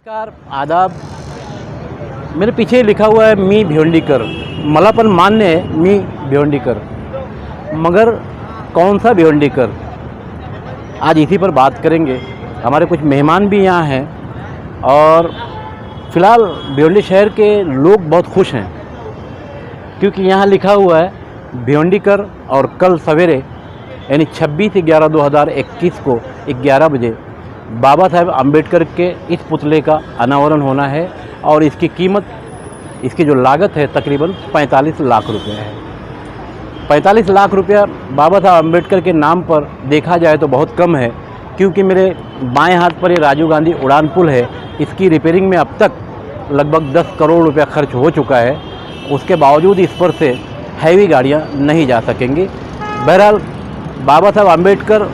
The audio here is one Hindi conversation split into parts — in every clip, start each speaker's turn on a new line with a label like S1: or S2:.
S1: नमस्कार आदाब। मेरे पीछे लिखा हुआ है मी भिवंडीकर। मला पण मान्य है मी भिवंडीकर, मगर कौन सा भिवंडीकर, आज इसी पर बात करेंगे। हमारे कुछ मेहमान भी यहाँ हैं और फ़िलहाल भिवंडी शहर के लोग बहुत खुश हैं क्योंकि यहाँ लिखा हुआ है भिवंडीकर और कल सवेरे यानी 26/11/2021 को 11 बजे बाबा साहेब अम्बेडकर के इस पुतले का अनावरण होना है और इसकी कीमत, इसकी जो लागत है तकरीबन 45 लाख रुपए है। 45 लाख रुपया बाबा साहब अम्बेडकर के नाम पर देखा जाए तो बहुत कम है, क्योंकि मेरे बाएं हाथ पर ये राजीव गांधी उड़ान पुल है। इसकी रिपेयरिंग में अब तक लगभग 10 करोड़ रुपया खर्च हो चुका है। उसके बावजूद इस पर से हैवी गाड़ियाँ नहीं जा सकेंगी। बहरहाल बाबा साहब अम्बेडकर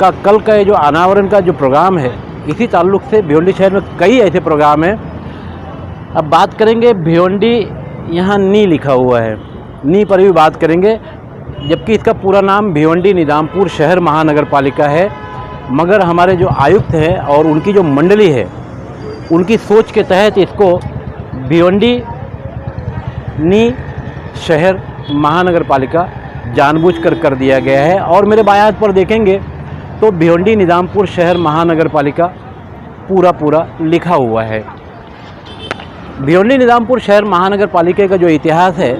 S1: का कल का ये जो अनावरण का जो प्रोग्राम है, इसी ताल्लुक़ से भिवंडी शहर में कई ऐसे प्रोग्राम हैं। अब बात करेंगे भिवंडी, यहाँ नी लिखा हुआ है, नी पर भी बात करेंगे, जबकि इसका पूरा नाम भिवंडी निजामपुर शहर महानगर पालिका है। मगर हमारे जो आयुक्त हैं और उनकी जो मंडली है, उनकी सोच के तहत इसको भिवंडी नी शहर महानगर पालिका जानबूझकर कर दिया गया है। और मेरे बाएं हाथ पर देखेंगे तो भिवंडी निजामपुर शहर महानगर पालिका पूरा लिखा हुआ है। भिवंडी निजामपुर शहर महानगर पालिका का जो इतिहास है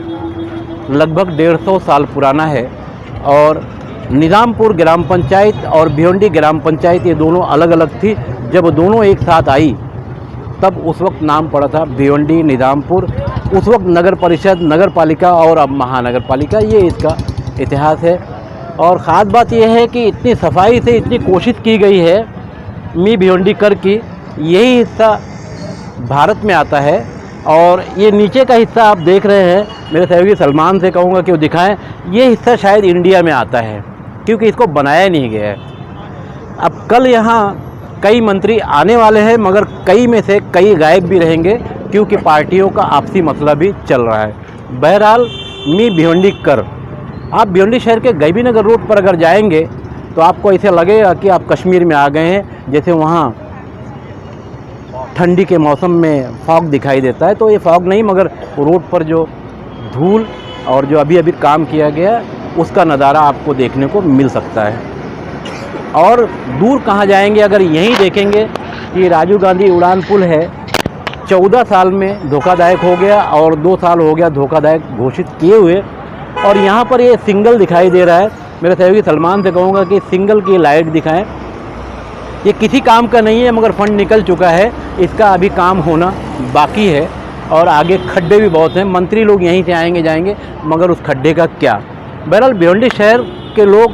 S1: लगभग 150 साल पुराना है। और निजामपुर ग्राम पंचायत और भिवंडी ग्राम पंचायत ये दोनों अलग अलग थी। जब दोनों एक साथ आई तब उस वक्त नाम पड़ा था भिवंडी निजामपुर। उस वक्त नगर परिषद, नगर पालिका और अब महानगर पालिका, ये इसका इतिहास है। और ख़ास बात यह है कि इतनी सफाई से इतनी कोशिश की गई है मी भिवंडीकर की। यही हिस्सा भारत में आता है और ये नीचे का हिस्सा आप देख रहे हैं, मेरे सहयोगी सलमान से कहूँगा कि वो दिखाएं, ये हिस्सा शायद इंडिया में आता है क्योंकि इसको बनाया नहीं गया है। अब कल यहाँ कई मंत्री आने वाले हैं, मगर कई में से कई गायब भी रहेंगे क्योंकि पार्टियों का आपसी मसला भी चल रहा है। बहरहाल मी भिवंडीकर, आप भिवंडी शहर के गैबी नगर रोड पर अगर जाएंगे तो आपको ऐसे लगेगा कि आप कश्मीर में आ गए हैं। जैसे वहाँ ठंडी के मौसम में फॉग दिखाई देता है, तो ये फॉग नहीं, मगर रोड पर जो धूल और जो अभी काम किया गया उसका नज़ारा आपको देखने को मिल सकता है। और दूर कहाँ जाएंगे, अगर यहीं देखेंगे कि राजीव गांधी उड़ान पुल है, 14 साल में धोखादायक हो गया और 2 साल हो गया धोखादायक घोषित किए हुए। और यहाँ पर ये सिंगल दिखाई दे रहा है। मेरे सहयोगी सलमान से कहूँगा कि सिंगल की लाइट दिखाएं। ये किसी काम का नहीं है, मगर फंड निकल चुका है, इसका अभी काम होना बाकी है। और आगे खड्डे भी बहुत हैं, मंत्री लोग यहीं से आएंगे जाएंगे, मगर उस खड्डे का क्या। बहरहाल भिवंडी शहर के लोग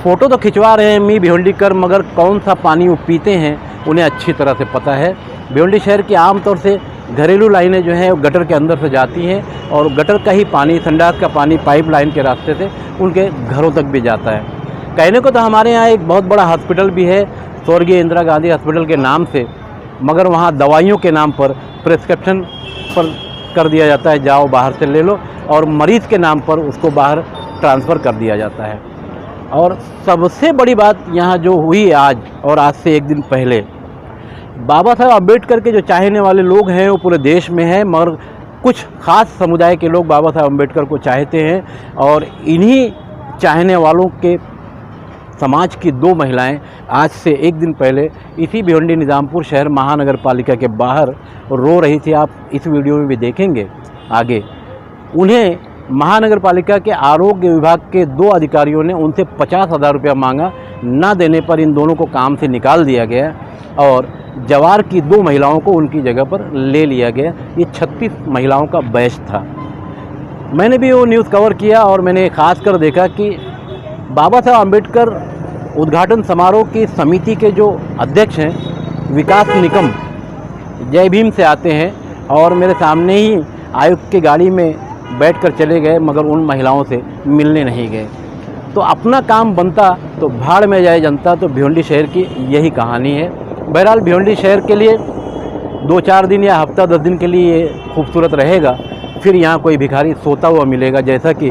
S1: फ़ोटो तो खिंचवा रहे हैं मी भिवंडीकर, मगर कौन सा पानी वो पीते हैं उन्हें अच्छी तरह से पता है। भिवंडी शहर की आमतौर से घरेलू लाइनें जो हैं वो गटर के अंदर से जाती हैं और गटर का ही पानी, संडास का पानी पाइप लाइन के रास्ते से उनके घरों तक भी जाता है। कहने को तो हमारे यहाँ एक बहुत बड़ा हॉस्पिटल भी है स्वर्गीय इंदिरा गांधी हॉस्पिटल के नाम से, मगर वहाँ दवाइयों के नाम पर प्रिस्क्रिप्शन पर कर दिया जाता है, जाओ बाहर से ले लो, और मरीज़ के नाम पर उसको बाहर ट्रांसफ़र कर दिया जाता है। और सबसे बड़ी बात यहाँ जो हुई आज और आज से एक दिन पहले, बाबा साहब अम्बेडकर के जो चाहने वाले लोग हैं वो पूरे देश में हैं, मगर कुछ ख़ास समुदाय के लोग बाबा साहब अम्बेडकर को चाहते हैं। और इन्हीं चाहने वालों के समाज की 2 महिलाएं आज से एक दिन पहले इसी भिवंडी निजामपुर शहर महानगर पालिका के बाहर रो रही थी। आप इस वीडियो में भी देखेंगे आगे। उन्हें महानगर पालिका के आरोग्य विभाग के 2 अधिकारियों ने उनसे 50,000 रुपया मांगा। ना देने पर इन दोनों को काम से निकाल दिया गया और जवार की 2 महिलाओं को उनकी जगह पर ले लिया गया। ये 36 महिलाओं का बैच था। मैंने भी वो न्यूज़ कवर किया और मैंने ख़ास कर देखा कि बाबा साहब अम्बेडकर उद्घाटन समारोह की समिति के जो अध्यक्ष हैं विकास निकम जय भीम से आते हैं और मेरे सामने ही आयुक्त की गाड़ी में बैठकर चले गए, मगर उन महिलाओं से मिलने नहीं गए। तो अपना काम बनता तो भाड़ में जाए जनता। तो भिवंडी शहर की यही कहानी है। बहरहाल भिवंडी शहर के लिए 2-4 दिन या हफ्ता 10 दिन के लिए खूबसूरत रहेगा, फिर यहाँ कोई भिखारी सोता हुआ मिलेगा। जैसा कि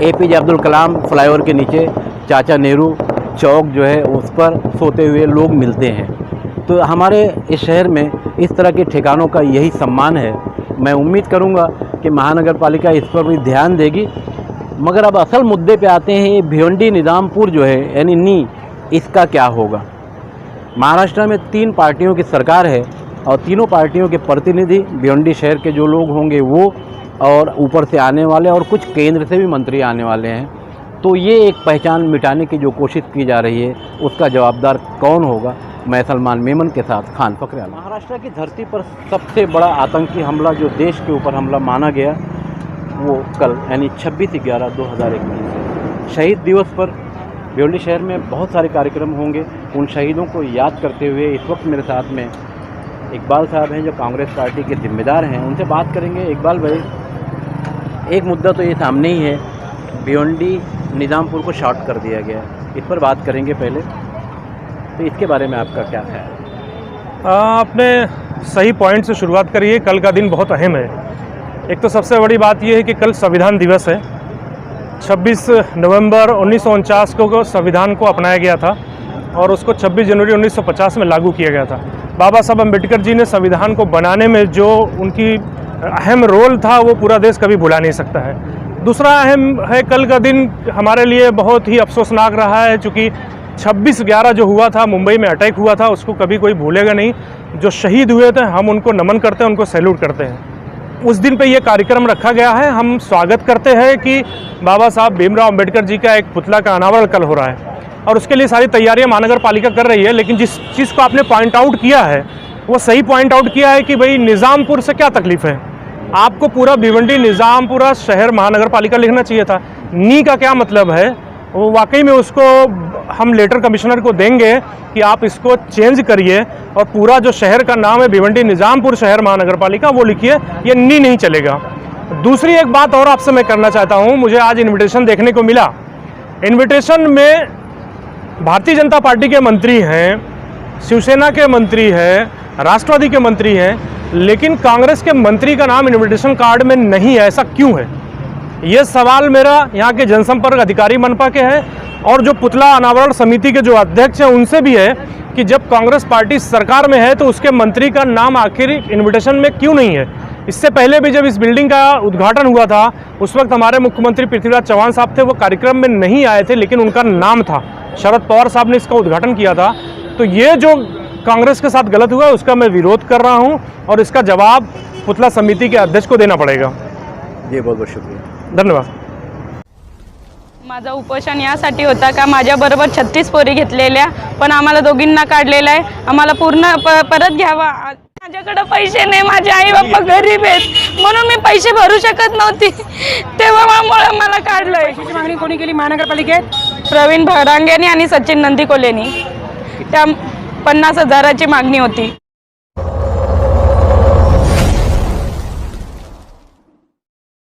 S1: APJ अब्दुल कलाम फ्लाईओवर के नीचे चाचा नेहरू चौक जो है उस पर सोते हुए लोग मिलते हैं। तो हमारे इस शहर में इस तरह के ठिकानों का यही सम्मान है। मैं उम्मीद करूंगा कि महानगर पालिका इस पर भी ध्यान देगी। मगर अब असल मुद्दे पे आते हैं, ये भिवंडी निजामपुर जो है यानी नी, इसका क्या होगा। महाराष्ट्र में 3 पार्टियों की सरकार है और तीनों पार्टियों के प्रतिनिधि भिवंडी शहर के जो लोग होंगे वो, और ऊपर से आने वाले और कुछ केंद्र से भी मंत्री आने वाले हैं। तो ये एक पहचान मिटाने की जो कोशिश की जा रही है उसका जवाबदार कौन होगा। मैं सलमान मेमन के साथ खान फखरे आलम। महाराष्ट्र की धरती पर सबसे बड़ा आतंकी हमला जो देश के ऊपर हमला माना गया वो कल यानी 26/11/2021 है। शहीद दिवस पर भिवंडी शहर में बहुत सारे कार्यक्रम होंगे। उन शहीदों को याद करते हुए इस वक्त मेरे साथ में इकबाल साहब हैं जो कांग्रेस पार्टी के जिम्मेदार हैं। उनसे बात करेंगे। इकबाल भाई, एक मुद्दा तो ये सामने ही है, भिवंडी निजामपुर को शॉर्ट कर दिया गया, इस पर बात करेंगे पहले। तो इसके बारे में आपका क्या ख्याल है?
S2: आपने सही पॉइंट से शुरुआत करी है। कल का दिन बहुत अहम है। एक तो सबसे बड़ी बात यह है कि कल संविधान दिवस है। 26 नवंबर 1949 को संविधान को अपनाया गया था और उसको 26 जनवरी 1950 में लागू किया गया था। बाबा साहब अम्बेडकर जी ने संविधान को बनाने में जो उनकी अहम रोल था वो पूरा देश कभी भुला नहीं सकता है। दूसरा अहम है, कल का दिन हमारे लिए बहुत ही अफसोसनाक रहा है, चूँकि 26/11 जो हुआ था, मुंबई में अटैक हुआ था, उसको कभी कोई भूलेगा नहीं। जो शहीद हुए थे हम उनको नमन करते हैं, उनको सैल्यूट करते हैं। उस दिन पे ये कार्यक्रम रखा गया है। हम स्वागत करते हैं कि बाबा साहब भीमराव अंबेडकर जी का एक पुतला का अनावरण कल हो रहा है और उसके लिए सारी तैयारियां महानगर पालिका कर रही है। लेकिन जिस चीज़ को आपने पॉइंट आउट किया है वो सही पॉइंट आउट किया है कि भाई निज़ामपुर से क्या तकलीफ़ है। आपको पूरा भिवंडी निज़ामपुरा शहर महानगर पालिका लिखना चाहिए था। नी का क्या मतलब है वो वाकई में उसको हम लेटर कमिश्नर को देंगे कि आप इसको चेंज करिए और पूरा जो शहर का नाम है भिवंडी निज़ामपुर शहर महानगर पालिका वो लिखिए, ये नी नहीं चलेगा। दूसरी एक बात और आपसे मैं करना चाहता हूँ। मुझे आज इनविटेशन देखने को मिला। इनविटेशन में भारतीय जनता पार्टी के मंत्री हैं, शिवसेना के मंत्री हैं, राष्ट्रवादी के मंत्री हैं, लेकिन कांग्रेस के मंत्री का नाम इनविटेशन कार्ड में नहीं है। ऐसा क्यों है? ये सवाल मेरा यहाँ के जनसंपर्क अधिकारी मनपा के हैं और जो पुतला अनावरण समिति के जो अध्यक्ष हैं उनसे भी है कि जब कांग्रेस पार्टी सरकार में है तो उसके मंत्री का नाम आखिर इनविटेशन में क्यों नहीं है। इससे पहले भी जब इस बिल्डिंग का उद्घाटन हुआ था उस वक्त हमारे मुख्यमंत्री पृथ्वीराज चौहान साहब थे, वो कार्यक्रम में नहीं आए थे, लेकिन उनका नाम था। शरद पवार साहब ने इसका उद्घाटन किया था। तो ये जो कांग्रेस के साथ गलत हुआ है उसका मैं विरोध कर रहा हूँ और इसका जवाब पुतला समिति के अध्यक्ष को देना पड़ेगा।
S1: जी बहुत बहुत शुक्रिया,
S2: धन्यवाद।
S3: माझा उपोषण यासाठी होता का माझ्याबरोबर 36 पोरी घेतलेल्या पण आम्हाला दोघींना काढलेला आहे। आम्हाला पूर्ण परत घ्यावा। माझ्याकडे पैसे नाही, माझे आई बाबा गरीब आहेत म्हणून मी पैसे भरू शकत नव्हती, तेव्हा मला काढलंय।
S4: पैशाची मागणी कोणी केली महानगरपालिकेत?
S3: प्रवीण भरांगेनी आणि सचिन नंदीकोलेनी। त्या 50,000ची मागणी होती।